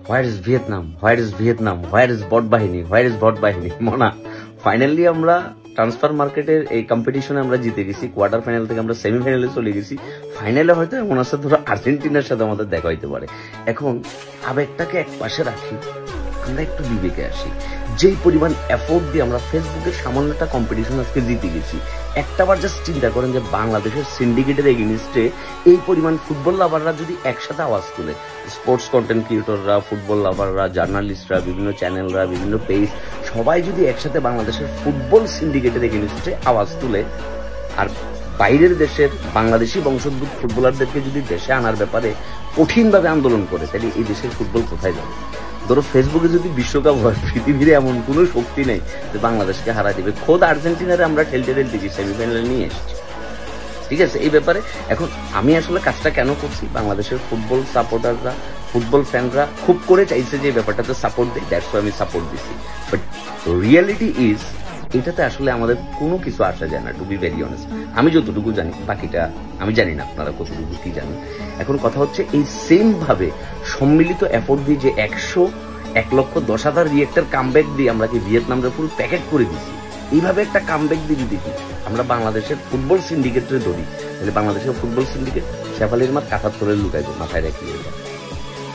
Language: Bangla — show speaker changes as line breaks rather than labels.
Where is Vietnam, where is Vietnam, where is বট বাহিনী, হোয়ার ইজ বট বাহিনী। মনা ফাইনালি আমরা ট্রান্সফার মার্কেটের এই কম্পিটিশনে আমরা জিতে গেছি। কোয়ার্টার ফাইনাল থেকে আমরা সেমিফাইনালে চলে গেছি। ফাইনালে হয়তো এমন আছে ধরো আর্জেন্টিনার সাথে আমাদের দেখা হইতে পারে। এখন আবেগটাকে এক পাশে রাখি, আমরা একটু বিবেকে আসি। যেই পরিমাণ এফোর্ট দিয়ে আমরা ফেসবুকের সামান্য একটা কম্পিটিশন আজকে জিতে গেছি, একটাবার জাস্ট চিন্তা করেন যে বাংলাদেশের সিন্ডিকেটের এগেইনস্টে এই পরিমাণ ফুটবল লাভাররা যদি একসাথে আওয়াজ তুলে, স্পোর্টস কন্টেন্ট ক্রিয়েটররা, ফুটবল লাভাররা, জার্নালিস্টরা, বিভিন্ন চ্যানেলরা, বিভিন্ন পেজ, সবাই যদি একসাথে বাংলাদেশের ফুটবল সিন্ডিকেটের এগেইনস্টে আওয়াজ তুলে, আর বাইরের দেশের বাংলাদেশি বংশোদ্ভূত ফুটবলারদেরকে যদি দেশে আনার ব্যাপারে কঠিনভাবে আন্দোলন করে, তাহলে এই দেশের ফুটবল কোথায় যাবে? ধরো ফেসবুকে যদি বিশ্বকাপ হয়, পৃথিবীর এমন কোনো শক্তি নেই যে বাংলাদেশকে হারা দিবে। খোদ আর্জেন্টিনারে আমরা ঠেলতে গিয়ে সেমিফাইনালে নিয়ে এসেছি। ঠিক আছে, এই ব্যাপারে এখন আমি আসলে কাজটা কেন করছি, বাংলাদেশের ফুটবল সাপোর্টাররা, ফুটবল ফ্যানরা খুব করে চাইছে যে ব্যাপারটাতে সাপোর্ট দেয়, দ্যাটস ওয়াই আমি সাপোর্ট দিচ্ছি। বাট রিয়েলিটি ইজ, এটাতে আসলে আমাদের কোনো কিছু আসা যায় না, টু বি ভেরি অনেস্ট। আমি যতটুকু জানি, বাকিটা আমি জানি না আপনারা কতটুকু কি জানেন। এখন কথা হচ্ছে এই সেম ভাবে সম্মিলিত এফোর্ট দিয়ে যে 1,10,000 রিয়েক্টর কামব্যাক দিয়ে আমরা কি ভিয়েতনামরে ফুল প্যাকেট করে দিচ্ছি, এইভাবে একটা কামব্যাক দিয়ে যদি আমরা বাংলাদেশের ফুটবল সিন্ডিকেটে ধরি, তাহলে বাংলাদেশের ফুটবল সিন্ডিকেট শেফালির মাঠ কাঁথার তলে লুকাইব, মাথায় রাখিয়ে।